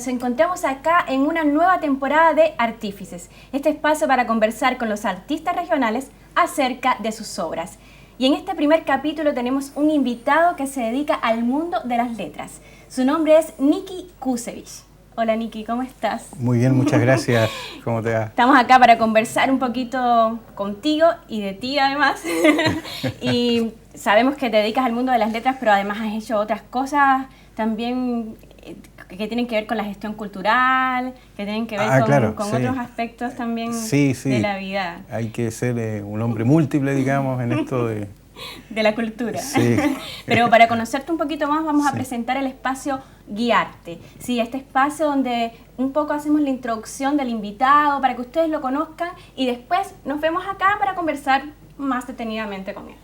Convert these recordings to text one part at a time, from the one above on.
nos encontramos acá en una nueva temporada de Artífices, este espacio para conversar con los artistas regionales acerca de sus obras. Y en este primer capítulo tenemos un invitado que se dedica al mundo de las letras. Su nombre es Niki Kusevich. Hola Niki, ¿cómo estás? Muy bien, muchas gracias. ¿Cómo te va? Estamos acá para conversar un poquito contigo y de ti además. Y sabemos que te dedicas al mundo de las letras, pero además has hecho otras cosas también que tienen que ver con la gestión cultural, que tienen que ver con otros aspectos también de la vida. Hay que ser un hombre múltiple, digamos, en esto de la cultura. Sí. Pero para conocerte un poquito más vamos a presentar el espacio Guiarte. Sí, este espacio donde un poco hacemos la introducción del invitado para que ustedes lo conozcan y después nos vemos acá para conversar más detenidamente con él.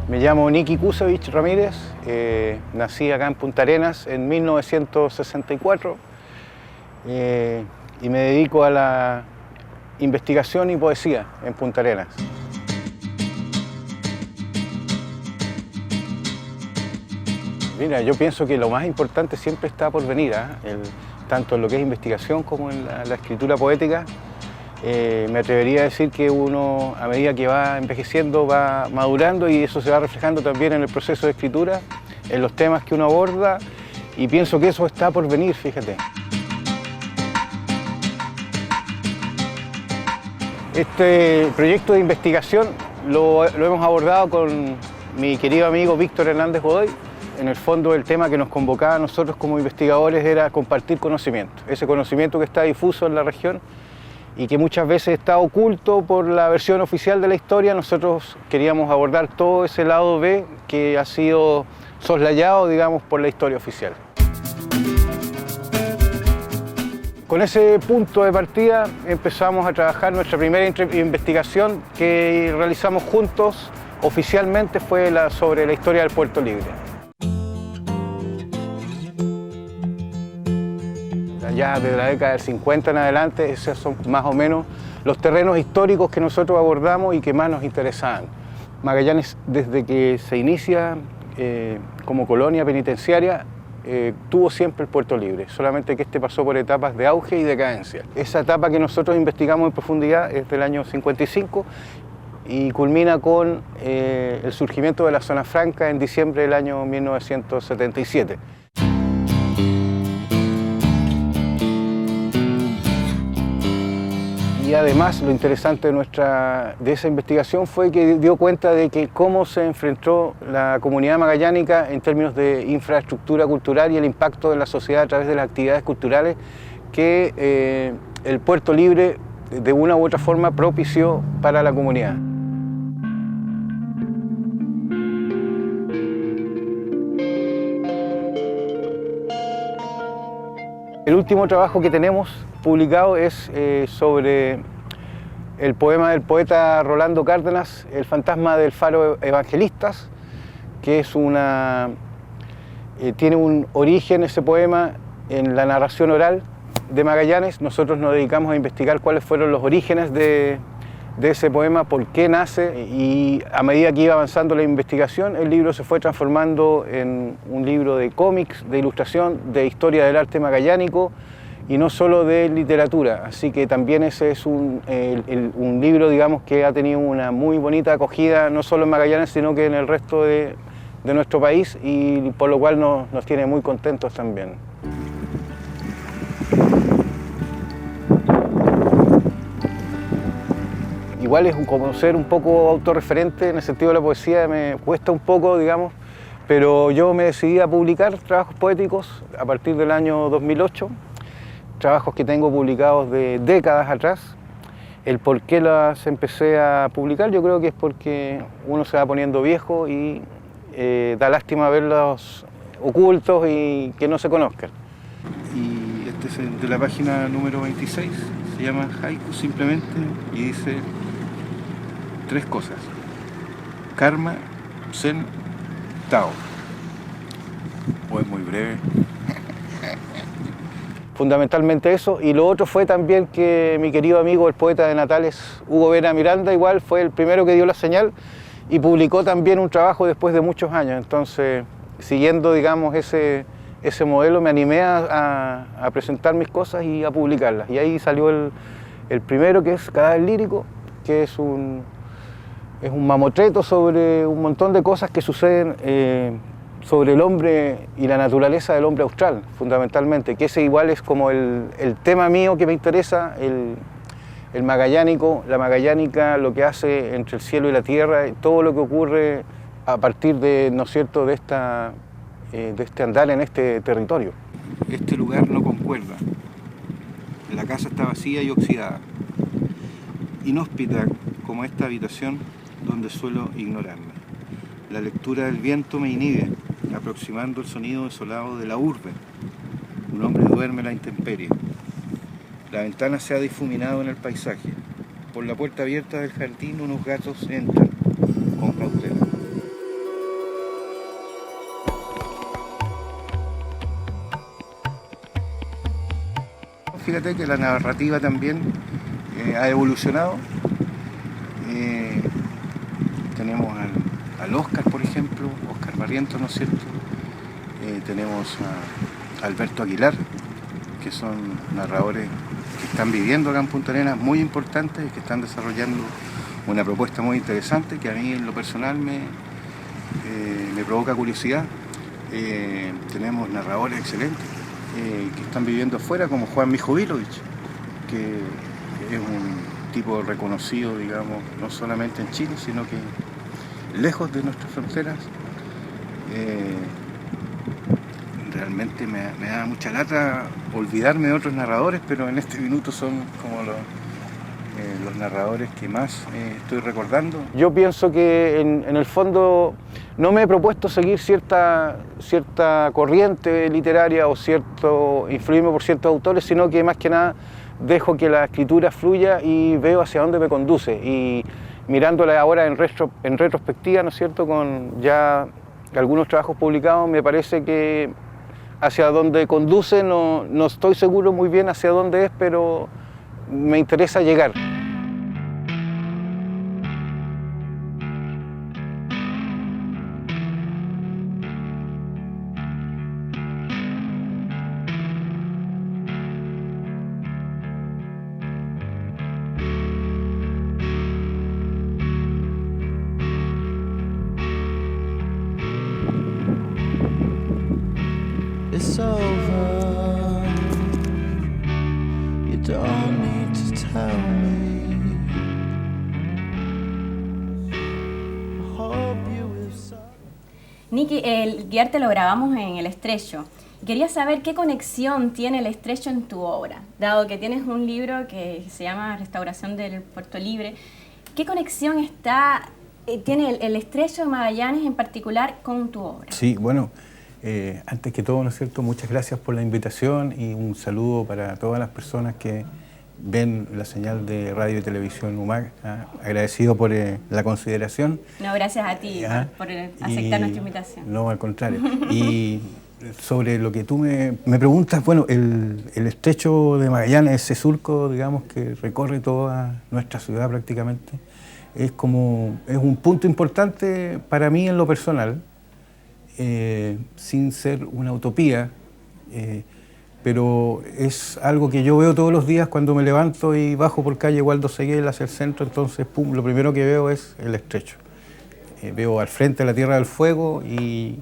Me llamo Niki Kusevich Ramírez, nací acá en Punta Arenas en 1964 y me dedico a la investigación y poesía en Punta Arenas. Mira, yo pienso que lo más importante siempre está por venir, tanto en lo que es investigación como en la escritura poética. Me atrevería a decir que uno, a medida que va envejeciendo, va madurando y eso se va reflejando también en el proceso de escritura, en los temas que uno aborda, y pienso que eso está por venir, fíjate. Este proyecto de investigación lo hemos abordado con mi querido amigo Víctor Hernández Godoy. En el fondo, el tema que nos convocaba a nosotros como investigadores era compartir conocimiento, ese conocimiento que está difuso en la región y que muchas veces está oculto por la versión oficial de la historia. Nosotros queríamos abordar todo ese lado B que ha sido soslayado, digamos, por la historia oficial. Con ese punto de partida empezamos a trabajar nuestra primera investigación que realizamos juntos oficialmente fue sobre la historia del Puerto Libre. Ya desde la década del 50 en adelante, esos son más o menos los terrenos históricos que nosotros abordamos y que más nos interesaban. Magallanes, desde que se inicia como colonia penitenciaria, tuvo siempre el Puerto Libre, solamente que este pasó por etapas de auge y decadencia. Esa etapa que nosotros investigamos en profundidad es del año 55 y culmina con el surgimiento de la Zona Franca en diciembre del año 1977. Y además lo interesante de esa investigación fue que dio cuenta de que cómo se enfrentó la comunidad magallánica en términos de infraestructura cultural y el impacto en la sociedad a través de las actividades culturales que el Puerto Libre de una u otra forma propició para la comunidad. El último trabajo que tenemos publicado es sobre el poema del poeta Rolando Cárdenas, El fantasma del faro Evangelistas, que es tiene un origen ese poema en la narración oral de Magallanes. Nosotros nos dedicamos a investigar cuáles fueron los orígenes de ese poema, por qué nace, y a medida que iba avanzando la investigación, el libro se fue transformando en un libro de cómics, de ilustración, de historia del arte magallánico y no solo de literatura. Así que también ese es un libro, digamos, que ha tenido una muy bonita acogida, no solo en Magallanes, sino que en el resto de nuestro país, y por lo cual nos tiene muy contentos también. Igual es como ser un poco autorreferente en el sentido de la poesía, me cuesta un poco, digamos, pero yo me decidí a publicar trabajos poéticos a partir del año 2008, trabajos que tengo publicados de décadas atrás. El por qué las empecé a publicar, yo creo que es porque uno se va poniendo viejo y da lástima verlos ocultos y que no se conozcan. Y este es de la página número 26, se llama Haiku simplemente y dice 3 cosas: karma, zen, tao. O es muy breve. fundamentalmente eso. Y lo otro fue también que mi querido amigo, el poeta de Natales, Hugo Vera Miranda, igual fue el primero que dio la señal y publicó también un trabajo después de muchos años. Entonces, siguiendo, digamos, ese modelo, me animé a presentar mis cosas y a publicarlas. Y ahí salió el primero, que es Cadáver Lírico, que es un mamotreto sobre un montón de cosas que suceden sobre el hombre y la naturaleza del hombre austral, fundamentalmente, que ese igual es como el tema mío que me interesa, el magallánico, la magallánica, lo que hace entre el cielo y la tierra, todo lo que ocurre a partir de, ¿no es cierto?, de este andar en este territorio. Este lugar no concuerda, la casa está vacía y oxidada, inhóspita como esta habitación donde suelo ignorarla. La lectura del viento me inhibe, aproximando el sonido desolado de la urbe. Un hombre duerme a la intemperie. La ventana se ha difuminado en el paisaje. Por la puerta abierta del jardín unos gatos entran con cautela. Fíjate que la narrativa también ha evolucionado. Tenemos al Oscar, por ejemplo, Oscar Barrientos, ¿no es cierto? Tenemos a Alberto Aguilar, que son narradores que están viviendo acá en Punta Arenas, muy importantes, y que están desarrollando una propuesta muy interesante, que a mí en lo personal me provoca curiosidad. Tenemos narradores excelentes que están viviendo afuera, como Juan Mijovilovich, que es un tipo reconocido, digamos, no solamente en Chile, sino que lejos de nuestras fronteras. Realmente me da mucha lata olvidarme de otros narradores, pero en este minuto son como los narradores que más estoy recordando. Yo pienso que en el fondo no me he propuesto seguir cierta corriente literaria o influirme por ciertos autores, sino que más que nada dejo que la escritura fluya y veo hacia dónde me conduce. Y mirándola ahora en retrospectiva, ¿no es cierto?, con ya algunos trabajos publicados, me parece que hacia dónde conduce, no estoy seguro muy bien hacia dónde es, pero me interesa llegar. It's over. You don't need to tell me. I hope you will. Nicky, el guiarte lo grabamos en El Estrecho. Quería saber qué conexión tiene El Estrecho en tu obra, dado que tienes un libro que se llama Restauración del Puerto Libre. ¿Qué conexión tiene el Estrecho de Magallanes en particular con tu obra? Sí, bueno, antes que todo, ¿no es cierto?, muchas gracias por la invitación y un saludo para todas las personas que ven la señal de radio y televisión UMAG. Agradecido por la consideración. No, gracias a ti por aceptar nuestra invitación. No, al contrario. Y sobre lo que tú me preguntas, bueno, el Estrecho de Magallanes, ese surco, digamos, que recorre toda nuestra ciudad prácticamente, es un punto importante para mí en lo personal, sin ser una utopía, pero es algo que yo veo todos los días cuando me levanto y bajo por calle Waldo Seguel hacia el centro. Entonces, pum, lo primero que veo es el Estrecho. Veo al frente la Tierra del Fuego y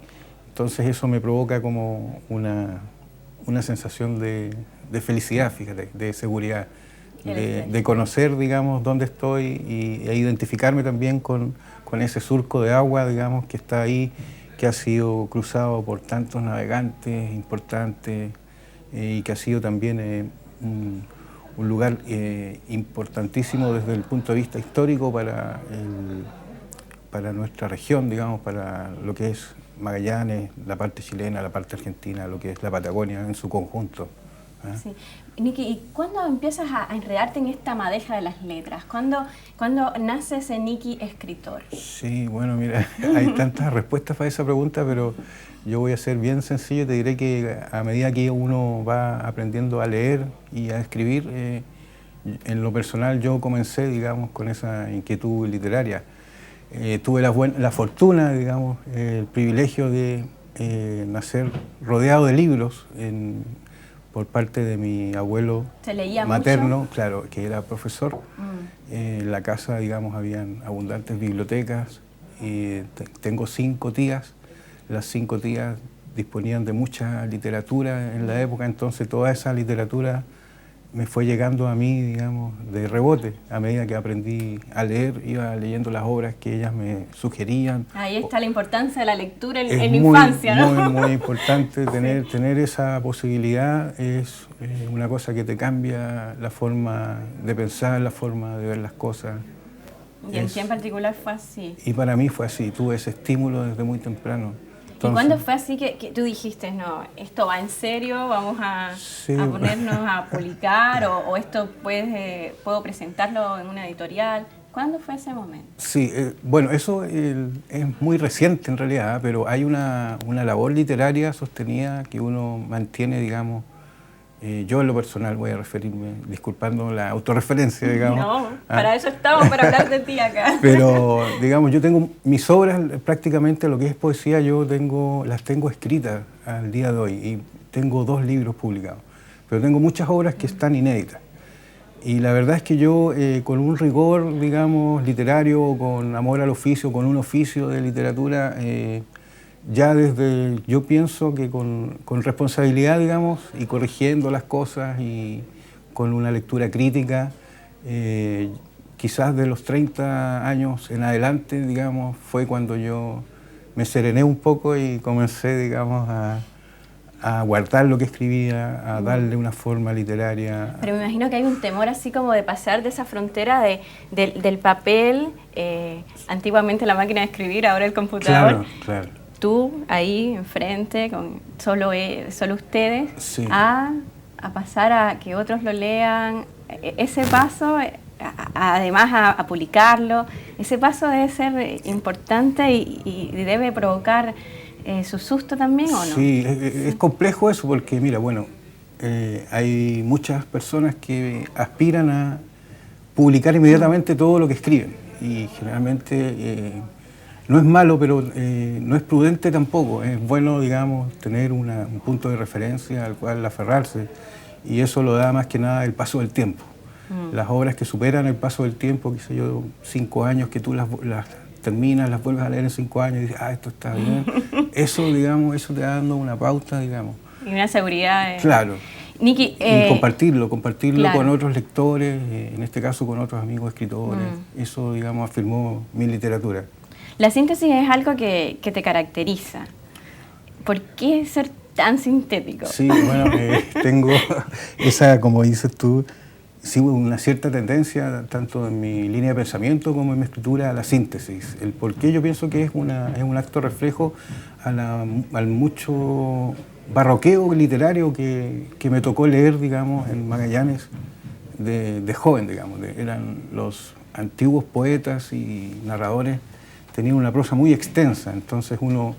entonces eso me provoca como una sensación de felicidad, fíjate, de seguridad, de conocer, digamos, dónde estoy e identificarme también con ese surco de agua, digamos, que está ahí, que ha sido cruzado por tantos navegantes importantes y que ha sido también un lugar importantísimo desde el punto de vista histórico para nuestra región, digamos, para lo que es Magallanes, la parte chilena, la parte argentina, lo que es la Patagonia en su conjunto. Sí. Nicky, ¿y cuándo empiezas a enredarte en esta madeja de las letras? ¿Cuándo nace ese Nicky escritor? Sí, bueno, mira, hay tantas respuestas para esa pregunta, pero yo voy a ser bien sencillo y te diré que a medida que uno va aprendiendo a leer y a escribir, en lo personal yo comencé, digamos, con esa inquietud literaria. Tuve la fortuna, digamos, el privilegio de nacer rodeado de libros por parte de mi abuelo ¿Se leía materno, mucho? claro, que era profesor. En la casa, digamos, habían abundantes bibliotecas y tengo 5 tías. Las 5 tías disponían de mucha literatura en la época, entonces toda esa literatura me fue llegando a mí, digamos, de rebote. A medida que aprendí a leer, iba leyendo las obras que ellas me sugerían. Ahí está la importancia de la lectura en Es la muy, infancia, ¿no? muy importante tener esa posibilidad. Es una cosa que te cambia la forma de pensar, la forma de ver las cosas. Y en ti en particular fue así. Y para mí fue así, tuve ese estímulo desde muy temprano. ¿Y cuándo fue así que tú dijiste, no, esto va en serio, vamos a ponernos a publicar o esto puedo presentarlo en una editorial? ¿Cuándo fue ese momento? Sí, bueno, eso es muy reciente en realidad, pero hay una labor literaria sostenida que uno mantiene, digamos, yo en lo personal voy a referirme, disculpando la autorreferencia, digamos. No, para eso estamos, para hablar de ti acá. Pero, digamos, yo tengo mis obras, prácticamente lo que es poesía, las tengo escritas al día de hoy y tengo 2 libros publicados. Pero tengo muchas obras que están inéditas. Y la verdad es que yo, con un rigor, digamos, literario, con amor al oficio, con un oficio de literatura, yo pienso que con responsabilidad, digamos, y corrigiendo las cosas y con una lectura crítica, quizás de los 30 años en adelante, digamos, fue cuando yo me serené un poco y comencé, digamos, a guardar lo que escribía, a darle una forma literaria. Pero me imagino que hay un temor así como de pasar de esa frontera del papel, antiguamente la máquina de escribir, ahora el computador. Claro, claro. Tú ahí enfrente, con solo ustedes, Sí. a pasar a que otros lo lean. Ese paso, además a publicarlo, ese paso debe ser importante y debe provocar su susto también, ¿o no? Sí, es complejo eso porque, mira, bueno, hay muchas personas que aspiran a publicar inmediatamente todo lo que escriben y generalmente no es malo, pero no es prudente tampoco. Es bueno, digamos, tener un punto de referencia al cual aferrarse y eso lo da más que nada el paso del tiempo. Las obras que superan el paso del tiempo, qué sé yo, 5 años que tú las terminas, las vuelves a leer en 5 años y dices, esto está bien. Eso, digamos, eso te va dando una pauta, digamos. Y una seguridad. Claro. Nicky, y compartirlo claro. con otros lectores, en este caso con otros amigos escritores. Eso, digamos, afirmó mi literatura. La síntesis es algo que te caracteriza. ¿Por qué ser tan sintético? Sí, bueno, tengo esa, como dices tú, sí, una cierta tendencia, tanto en mi línea de pensamiento como en mi escritura, a la síntesis. El por qué yo pienso que es un acto reflejo al mucho barroqueo literario que me tocó leer, digamos, en Magallanes de joven, digamos. Eran los antiguos poetas y narradores, tenían una prosa muy extensa, entonces uno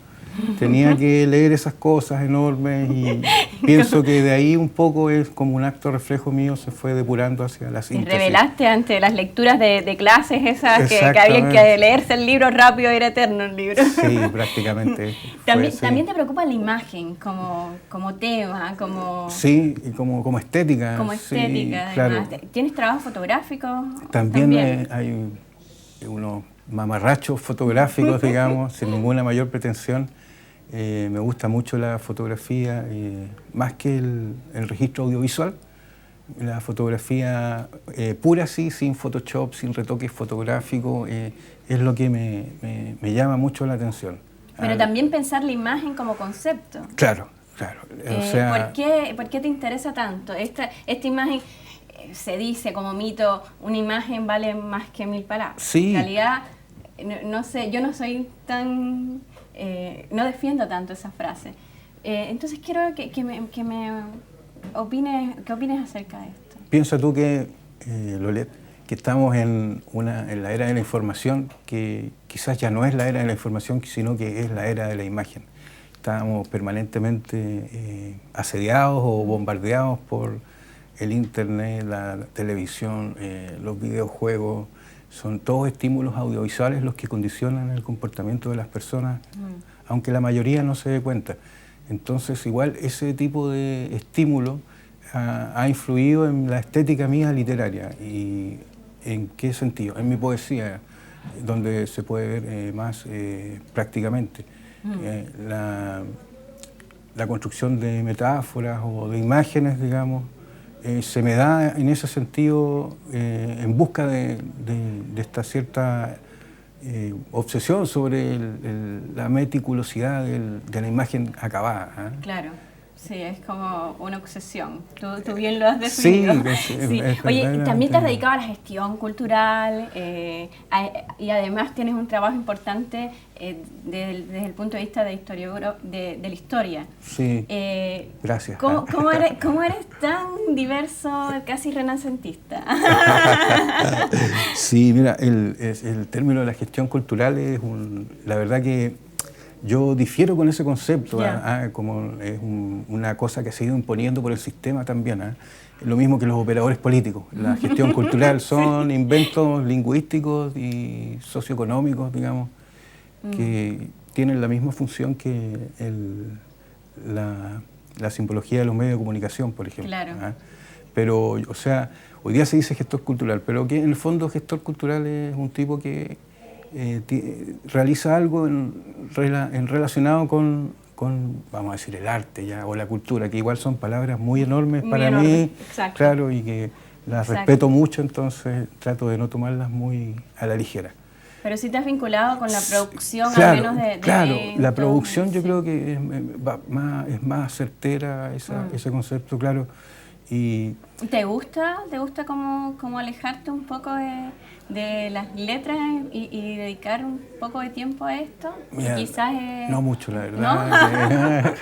tenía que leer esas cosas enormes y pienso que de ahí un poco es como un acto reflejo mío, se fue depurando hacia la síntesis. ¿Te revelaste ante las lecturas de clases esas que había que leerse el libro rápido y era eterno el libro? Sí, prácticamente. También te preocupa la imagen como tema, como... Sí, y como estética. Como estética, sí, además. claro. ¿Tienes trabajo fotográfico? También hay unos mamarrachos fotográficos, digamos, sin ninguna mayor pretensión. Me gusta mucho la fotografía, más que el registro audiovisual. La fotografía pura, sí, sin Photoshop, sin retoques fotográficos, es lo que me llama mucho la atención. Pero también pensar la imagen como concepto. Claro, claro. O sea, ¿Por qué te interesa tanto? Esta imagen, se dice como mito, una imagen vale más que 1000 palabras. Sí. En realidad, no sé, yo no soy tan... no defiendo tanto esa frase. Entonces quiero que me qué opines acerca de esto. Piensa tú que, Lolet, que estamos en la era de la información, que quizás ya no es la era de la información, sino que es la era de la imagen. Estamos permanentemente asediados o bombardeados por el internet, la televisión, los videojuegos. Son todos estímulos audiovisuales los que condicionan el comportamiento de las personas, aunque la mayoría no se dé cuenta. Entonces, igual ese tipo de estímulo ha influido en la estética mía literaria. ¿Y en qué sentido? En mi poesía, donde se puede ver más prácticamente. La construcción de metáforas o de imágenes, digamos, se me da en ese sentido en busca de esta cierta obsesión sobre la meticulosidad de la imagen acabada. Claro, sí, es como una obsesión. Tú bien lo has definido. Sí, Oye, también te has dedicado a la gestión cultural y además tienes un trabajo importante desde el punto de vista de la historia. Sí, gracias. ¿Cómo eres tan diverso, casi renacentista? Sí, mira, el término de la gestión cultural es la verdad que yo difiero con ese concepto, como es una cosa que se ha ido imponiendo por el sistema también. Lo mismo que los operadores políticos. La gestión cultural son inventos lingüísticos y socioeconómicos, digamos, que tienen la misma función que la simbología de los medios de comunicación, por ejemplo. Claro. Pero, o sea, hoy día se dice gestor cultural, pero que en el fondo gestor cultural es un tipo que realiza algo relacionado con, vamos a decir, el arte ya, o la cultura, que igual son palabras muy enormes para mí, claro, y que las respeto mucho, entonces trato de no tomarlas muy a la ligera. Pero sí te has vinculado con la producción, claro, al menos de claro, eventos, la producción yo creo que es más certera ese concepto, claro. ¿Y te gusta como alejarte un poco de las letras y dedicar un poco de tiempo a esto? Mira, quizás no mucho, la verdad.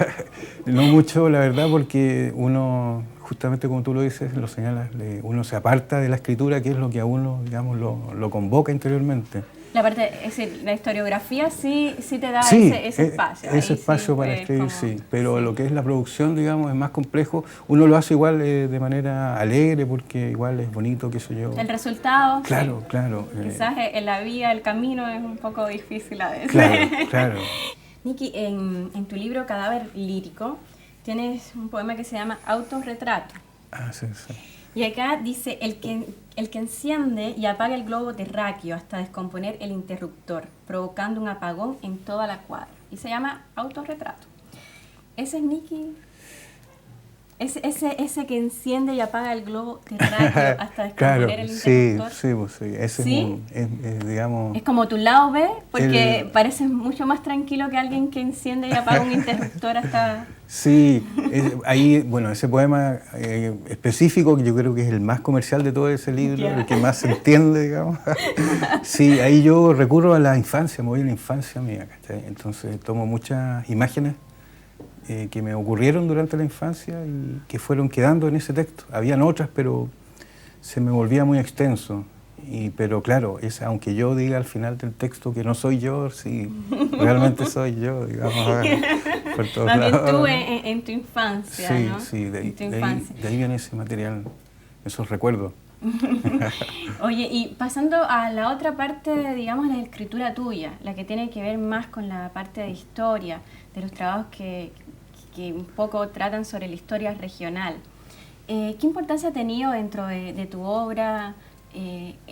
¿No? No mucho, la verdad, porque uno, justamente como tú lo dices, lo señalas, uno se aparta de la escritura, que es lo que a uno, digamos, lo convoca interiormente. La parte, es decir, la historiografía sí te da ese espacio. Ese espacio para escribir, sí. Pero lo que es la producción, digamos, es más complejo. Uno lo hace igual de manera alegre, porque igual es bonito, qué sé yo. El resultado. Claro, sí. Claro. Quizás en la vía, el camino es un poco difícil a veces. Claro, claro. Niki, en tu libro Cadáver Lírico tienes un poema que se llama Autorretrato. Ah, sí, sí. Y acá dice, el que enciende y apaga el globo terráqueo hasta descomponer el interruptor, provocando un apagón en toda la cuadra. Y se llama Autorretrato. Ese es Niki. Ese que enciende y apaga el globo terráqueo hasta descomponer el interruptor. Sí, pues sí. Ese ¿Sí? digamos... Es como tu lado B, porque pareces mucho más tranquilo que alguien que enciende y apaga un interruptor hasta... Sí, ahí, bueno, ese poema específico, que yo creo que es el más comercial de todo ese libro, el que más se entiende, digamos. Sí, ahí yo recurro a la infancia, me voy a la infancia mía, ¿cachai? Entonces tomo muchas imágenes que me ocurrieron durante la infancia y que fueron quedando en ese texto. Habían otras, pero se me volvía muy extenso. Pero claro, aunque yo diga al final del texto que no soy yo, sí, realmente soy yo, digamos, por todos lados. Más bien tú en tu infancia, sí, ¿no? Sí, de ahí viene ese material, esos recuerdos. Oye, y pasando a la otra parte, digamos, de la escritura tuya, la que tiene que ver más con la parte de historia, de los trabajos que un poco tratan sobre la historia regional. ¿Qué importancia ha tenido dentro de tu obra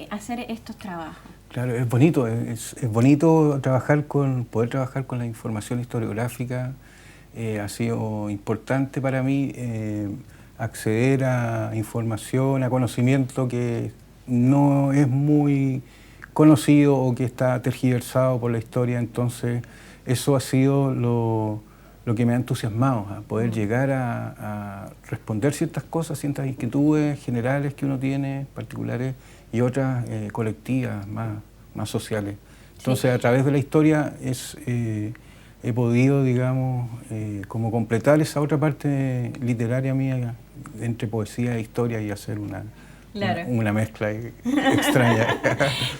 hacer estos trabajos? Claro, es bonito, es bonito poder trabajar con la información historiográfica. Ha sido importante para mí acceder a información, a conocimiento que no es muy conocido o que está tergiversado por la historia. Entonces, eso ha sido lo que me ha entusiasmado, a poder llegar a responder ciertas cosas, ciertas inquietudes generales que uno tiene, particulares, y otras colectivas, más sociales. Entonces, a través de la historia es he podido, digamos, como completar esa otra parte literaria mía entre poesía e historia y hacer Claro. una mezcla extraña.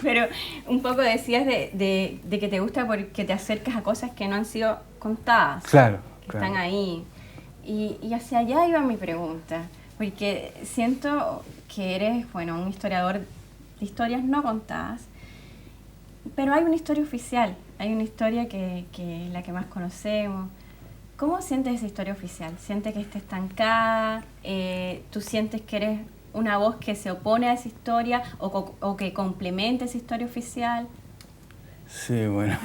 Pero un poco decías de que te gusta porque te acercas a cosas que no han sido contadas. Claro, Que claro. están ahí. Y hacia allá iba mi pregunta, porque siento que eres, bueno, un historiador de historias no contadas, pero hay una historia oficial, hay una historia que es la que más conocemos. ¿Cómo sientes esa historia oficial? ¿Sientes que está estancada? ¿Tú sientes que eres una voz que se opone a esa historia o que complementa esa historia oficial? Sí, bueno.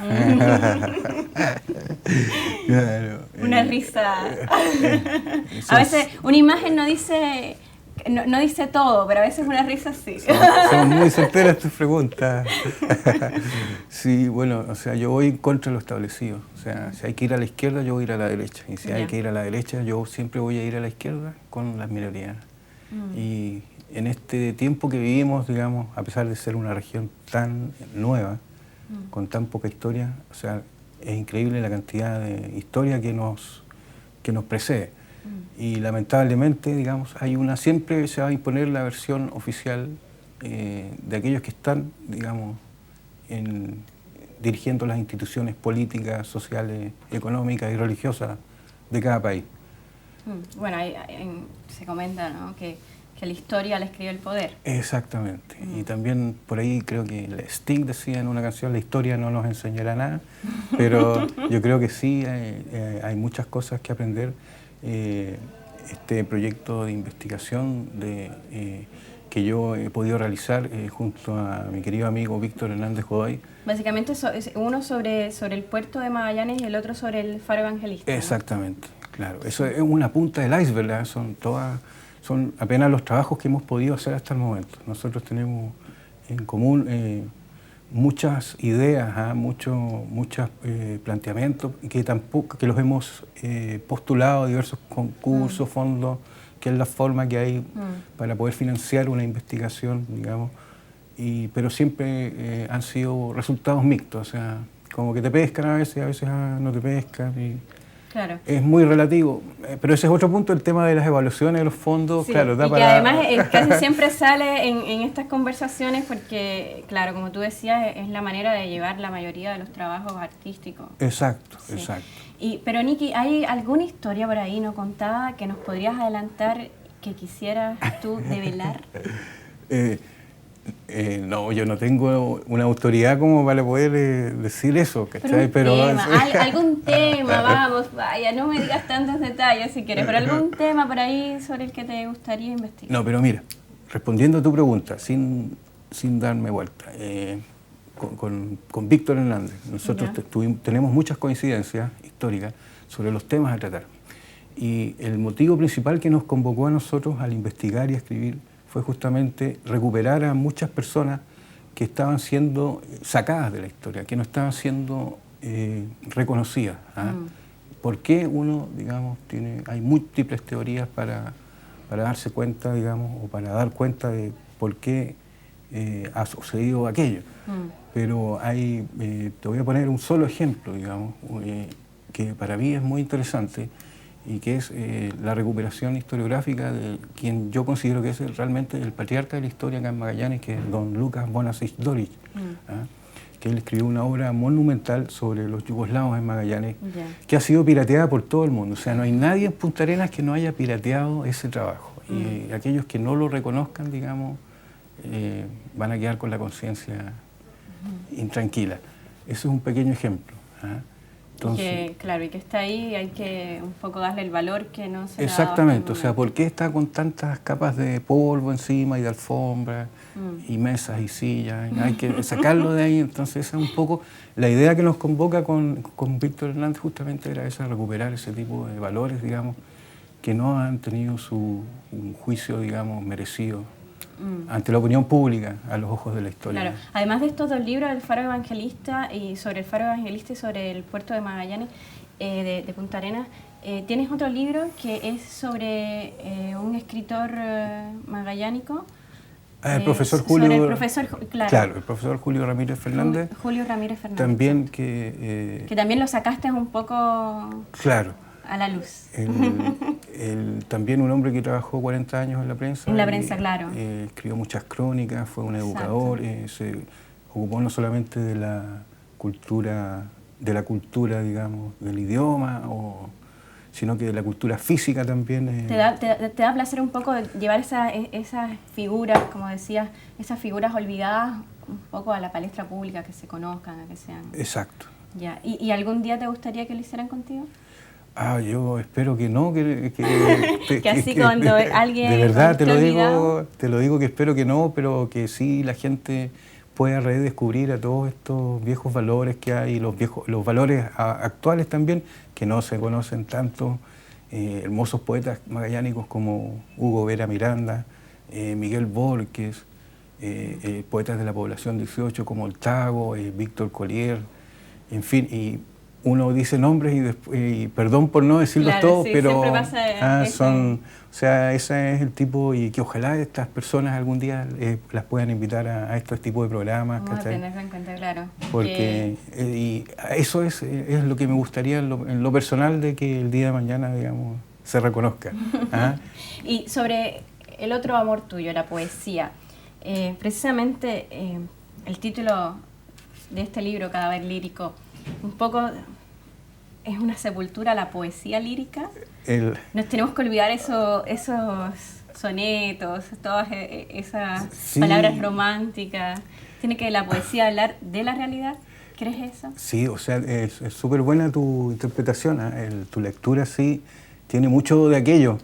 Claro, Una risa. son- A veces una imagen no dice, no dice todo, pero a veces una risa sí. son muy certeras tus preguntas. Sí, bueno, o sea, yo voy en contra de lo establecido. O sea, si hay que ir a la izquierda, yo voy a ir a la derecha. Y si hay Ya. que ir a la derecha, yo siempre voy a ir a la izquierda con las minorías. Y en este tiempo que vivimos, digamos, a pesar de ser una región tan nueva, con tan poca historia, o sea, es increíble la cantidad de historia que nos precede. Y lamentablemente, digamos, siempre se va a imponer la versión oficial de aquellos que están, digamos, dirigiendo las instituciones políticas, sociales, económicas y religiosas de cada país. Bueno, se comenta, ¿no?, que la historia la escribe el poder. Exactamente. Y también por ahí creo que Sting decía en una canción, la historia no nos enseñará nada, pero yo creo que sí, hay muchas cosas que aprender. Este proyecto de investigación que yo he podido realizar junto a mi querido amigo Víctor Hernández Godoy. Básicamente es uno sobre el puerto de Magallanes y el otro sobre el Faro Evangelista, ¿no? Exactamente, claro. Eso es una punta del iceberg, ¿verdad? Son apenas los trabajos que hemos podido hacer hasta el momento. Nosotros tenemos en común muchas ideas, muchos planteamientos que los hemos postulado a diversos concursos, fondos, que es la forma que hay para poder financiar una investigación, digamos, pero siempre han sido resultados mixtos, o sea, como que te pescan a veces no te pescan. Claro. Es muy relativo, pero ese es otro punto, el tema de las evaluaciones de los fondos, Sí, claro, da y que para... además casi siempre sale en estas conversaciones porque, claro, como tú decías, es la manera de llevar la mayoría de los trabajos artísticos. Exacto, Sí. exacto. Pero Niki, ¿hay alguna historia por ahí no contada que nos podrías adelantar que quisieras tú develar? No, yo no tengo una autoridad como para poder decir eso, ¿cachai? Algún tema, vamos, vaya, no me digas tantos detalles si quieres, pero algún tema por ahí sobre el que te gustaría investigar. No, pero mira, respondiendo a tu pregunta, sin darme vuelta, con Víctor Hernández, nosotros tenemos muchas coincidencias históricas sobre los temas a tratar. Y el motivo principal que nos convocó a nosotros al investigar y a escribir fue justamente recuperar a muchas personas que estaban siendo sacadas de la historia, que no estaban siendo reconocidas. ¿Por qué uno, digamos, hay múltiples teorías para darse cuenta, digamos, o para dar cuenta de por qué ha sucedido aquello? Pero te voy a poner un solo ejemplo, digamos, que para mí es muy interesante, y que es la recuperación historiográfica de quien yo considero que es realmente el patriarca de la historia acá en Magallanes, que es don Lucas Bonasich Dolic, que él escribió una obra monumental sobre los yugoslavos en Magallanes, que ha sido pirateada por todo el mundo. O sea, no hay nadie en Punta Arenas que no haya pirateado ese trabajo. Y aquellos que no lo reconozcan, digamos, van a quedar con la conciencia intranquila. Eso es un pequeño ejemplo. Entonces, y que está ahí, hay que un poco darle el valor que no se le ha dado. Exactamente, o sea, ¿por qué está con tantas capas de polvo encima y de alfombra y mesas y sillas? Hay que sacarlo de ahí. Entonces esa es un poco la idea que nos convoca con Víctor Hernández, justamente era esa, recuperar ese tipo de valores, digamos, que no han tenido un juicio, digamos, merecido ante la opinión pública, a los ojos de la historia. Claro, además de estos dos libros, El Faro Evangelista y sobre el Faro Evangelista y sobre el puerto de Magallanes, de Punta Arenas, tienes otro libro que es sobre un escritor magallánico El profesor sobre Julio... el profesor, claro. Claro, el profesor Julio Ramírez Fernández. Julio Ramírez Fernández. También que... Que también lo sacaste un poco claro. a la luz. También un hombre que trabajó 40 años en la prensa. En la prensa, claro. Escribió muchas crónicas, fue un educador, se ocupó no solamente de la cultura, digamos, del idioma, sino que de la cultura física también. ¿Te da placer un poco llevar esas figuras, como decías, esas figuras olvidadas un poco a la palestra pública, que se conozcan, a que sean... Exacto. Ya. ¿Y algún día te gustaría que lo hicieran contigo? Yo espero que no, que así cuando alguien... De verdad te lo digo que espero que no, pero que sí la gente pueda redescubrir a todos estos viejos valores que hay, los valores actuales también, que no se conocen tanto, hermosos poetas magallánicos como Hugo Vera Miranda, Miguel Borges, poetas de la población 18 como El Tago, Víctor Collier, en fin, y uno dice nombres y perdón por no decirlos claro, todos, sí, pero eso. Ese es el tipo, y que ojalá estas personas algún día las puedan invitar a estos tipos de programas. Vamos a tenerlo en cuenta, claro. Porque y eso es lo que me gustaría en lo personal, de que el día de mañana, digamos, se reconozca. Y sobre el otro amor tuyo, la poesía, precisamente el título de este libro, Cadáver Lírico, un poco es una sepultura a la poesía lírica. Nos tenemos que olvidar esos sonetos, todas esas palabras románticas. ¿Tiene que la poesía hablar de la realidad? ¿Crees eso? Sí, o sea, es súper buena tu interpretación, tu lectura sí tiene mucho de aquello.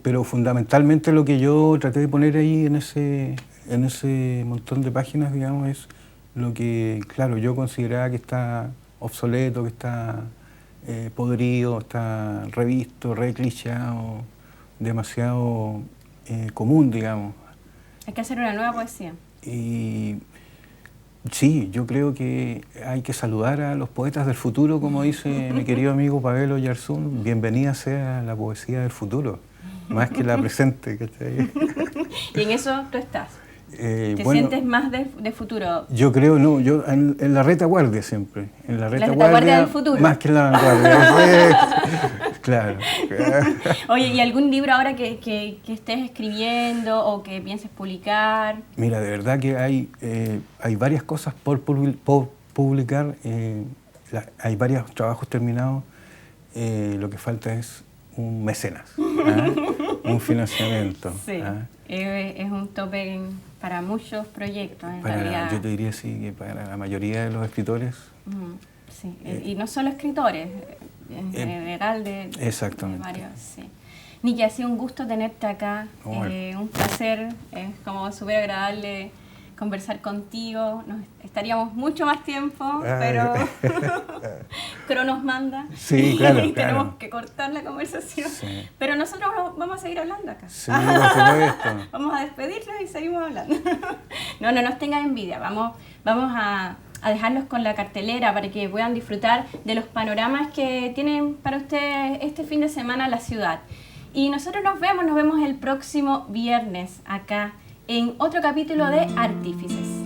Pero fundamentalmente lo que yo traté de poner ahí en ese montón de páginas, digamos, es lo que, claro, yo consideraba que está obsoleto, que está podrido, está revisto, reclichado, demasiado común, digamos. Hay que hacer una nueva poesía. Y sí, yo creo que hay que saludar a los poetas del futuro, como dice mi querido amigo Pavel Oyarzún. Bienvenida sea la poesía del futuro, más que la presente, ¿cachai? Y en eso tú estás. ¿Te sientes más de futuro? Yo creo, no, yo en la retaguardia siempre. En la retaguardia del futuro. Más que en la vanguardia. Claro. Oye, ¿y algún libro ahora que estés escribiendo o que pienses publicar? Mira, de verdad que hay varias cosas por publicar. Hay varios trabajos terminados. Lo que falta es un mecenas, un financiamiento. Sí, es un tope para muchos proyectos, en realidad. Yo te diría sí, que para la mayoría de los escritores. Sí, y no solo escritores, en general de varios. Sí. Niki, ha sido un gusto tenerte acá, un placer, es como súper agradable conversar contigo. Estaríamos mucho más tiempo, pero Cronos manda. Sí, claro, y tenemos que cortar la conversación. Sí. Pero nosotros vamos a seguir hablando acá. Sí, por supuesto. Vamos a despedirnos y seguimos hablando. No nos tengas envidia. Vamos a dejarlos con la cartelera para que puedan disfrutar de los panoramas que tienen para ustedes este fin de semana la ciudad. Y nosotros nos vemos el próximo viernes acá en otro capítulo de Artífices.